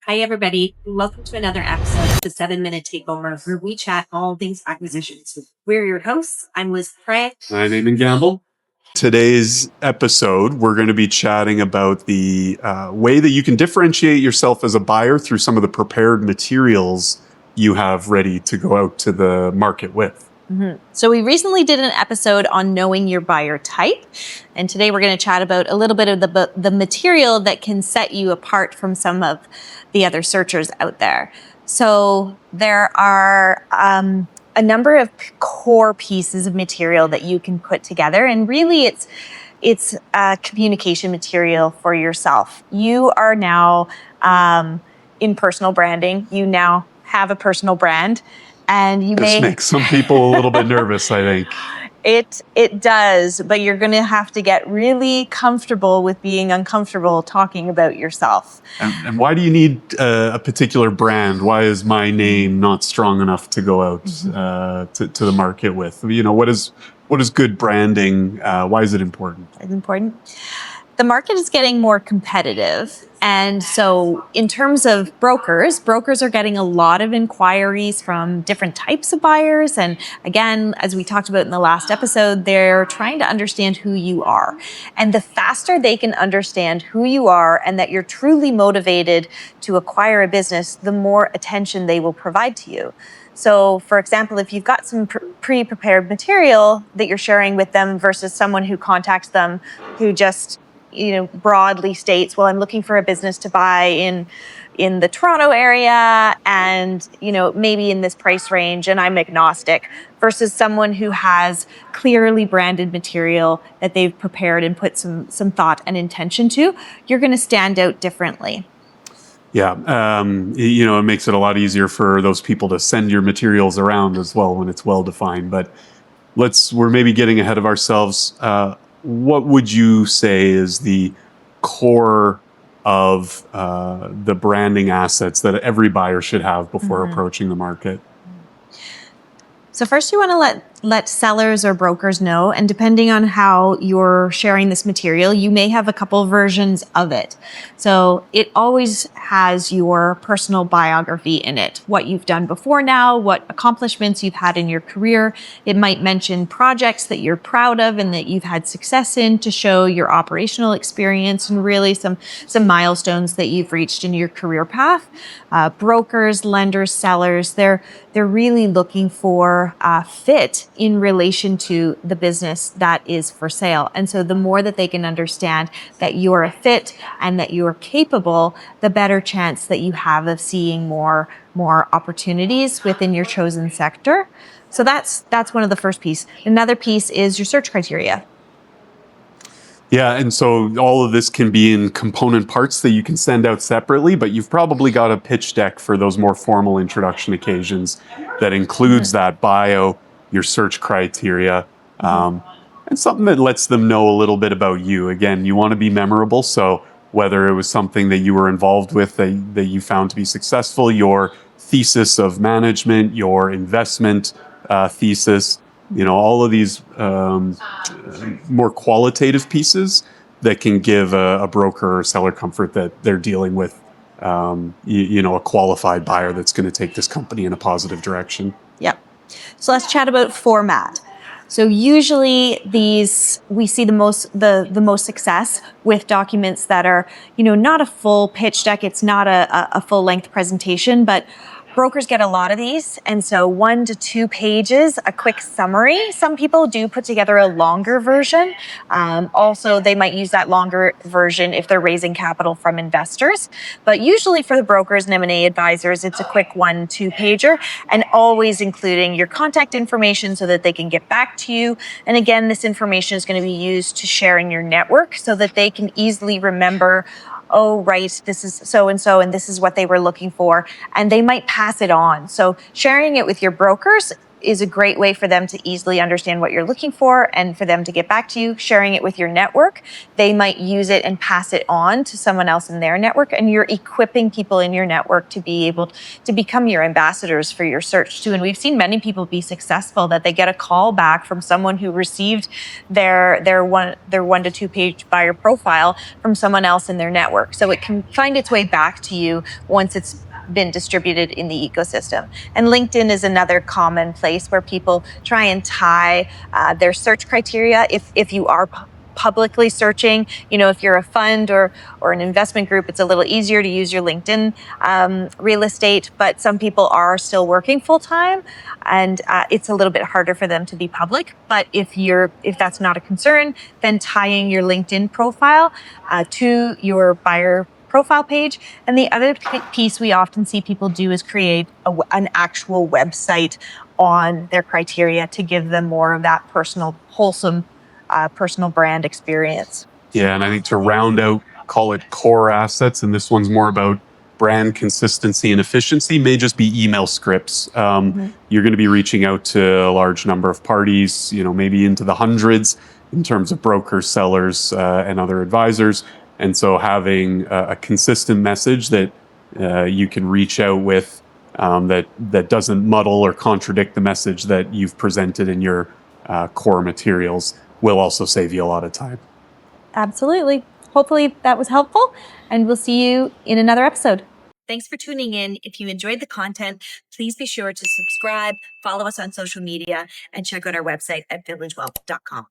Hi, everybody. Welcome to another episode of the 7-Minute Takeover, where we chat all things acquisitions. We're your hosts. I'm Liz Prey. I'm Eamon Gamble. Today's episode, we're going to be chatting about the way that you can differentiate yourself as a buyer through some of the prepared materials you have ready to go out to the market with. So we recently did an episode on knowing your buyer type. And today we're going to chat about a little bit of the material that can set you apart from some of the other searchers out there. So there are a number of core pieces of material that you can put together. And really it's communication material for yourself. You are now in personal branding. You now have a personal brand. And you This makes some people a little bit nervous, I think. It does, but you're going to have to get really comfortable with being uncomfortable talking about yourself. And why do you need a particular brand? Why is my name not strong enough to go out to the market with? You know, what is good branding? Why is it important? It's important. The market is getting more competitive. And so in terms of brokers are getting a lot of inquiries from different types of buyers. And again, as we talked about in the last episode, they're trying to understand who you are. And the faster they can understand who you are and that you're truly motivated to acquire a business, the more attention they will provide to you. So, for example, if you've got some pre-prepared material that you're sharing with them versus someone who contacts them who just broadly states, well, I'm looking for a business to buy in the Toronto area and, maybe in this price range, and I'm agnostic, versus someone who has clearly branded material that they've prepared and put some thought and intention to, you're going to stand out differently. Yeah, it makes it a lot easier for those people to send your materials around as well when it's well defined. But we're maybe getting ahead of ourselves. What would you say is the core of the branding assets that every buyer should have before approaching the market? So first you want to let sellers or brokers know, and depending on how you're sharing this material, you may have a couple versions of it. So it always has your personal biography in it, what you've done before now, what accomplishments you've had in your career. It might mention projects that you're proud of and that you've had success in to show your operational experience and really some milestones that you've reached in your career path. Brokers, lenders, sellers, they're really looking for fit in relation to the business that is for sale. And so the more that they can understand that you're a fit and that you're capable, the better chance that you have of seeing more opportunities within your chosen sector. So that's one of the first piece. Another piece is your search criteria. Yeah, and so all of this can be in component parts that you can send out separately, but you've probably got a pitch deck for those more formal introduction occasions that includes that bio, your search criteria, and something that lets them know a little bit about you. Again, you want to be memorable, so whether it was something that you were involved with that you found to be successful, your thesis of management, your investment thesis, all of these more qualitative pieces that can give a broker or seller comfort that they're dealing with, a qualified buyer that's going to take this company in a positive direction. Yep. So let's chat about format. So usually we see the most success with documents that are, not a full pitch deck. It's not a full length presentation, but brokers get a lot of these, and so 1 to 2 pages, a quick summary. Some people do put together a longer version. Also, they might use that longer version if they're raising capital from investors. But usually for the brokers and M&A advisors, it's a quick 1-2 pager, and always including your contact information so that they can get back to you. And again, this information is going to be used to share in your network so that they can easily remember, oh, right, this is so-and-so, and this is what they were looking for, and they might pass it on. So sharing it with your brokers is a great way for them to easily understand what you're looking for and for them to get back to you. Sharing it with your network, they might use it and pass it on to someone else in their network, and you're equipping people in your network to be able to become your ambassadors for your search too. And we've seen many people be successful that they get a call back from someone who received their 1 to 2 page buyer profile from someone else in their network. So it can find its way back to you once it's been distributed in the ecosystem. And LinkedIn is another common place where people try and tie their search criteria. If you are publicly searching, if you're a fund or an investment group, it's a little easier to use your LinkedIn real estate, but some people are still working full time, and it's a little bit harder for them to be public. But if that's not a concern, then tying your LinkedIn profile to your buyer profile page. And the other piece we often see people do is create an actual website on their criteria to give them more of that personal, wholesome, personal brand experience. Yeah, and I think to round out, call it core assets, and this one's more about brand consistency and efficiency, may just be email scripts. You're going to be reaching out to a large number of parties, maybe into the hundreds in terms of brokers, sellers, and other advisors. And so having a consistent message that you can reach out with that doesn't muddle or contradict the message that you've presented in your core materials will also save you a lot of time. Absolutely. Hopefully that was helpful, and we'll see you in another episode. Thanks for tuning in. If you enjoyed the content, please be sure to subscribe, follow us on social media, and check out our website at villagewealth.com.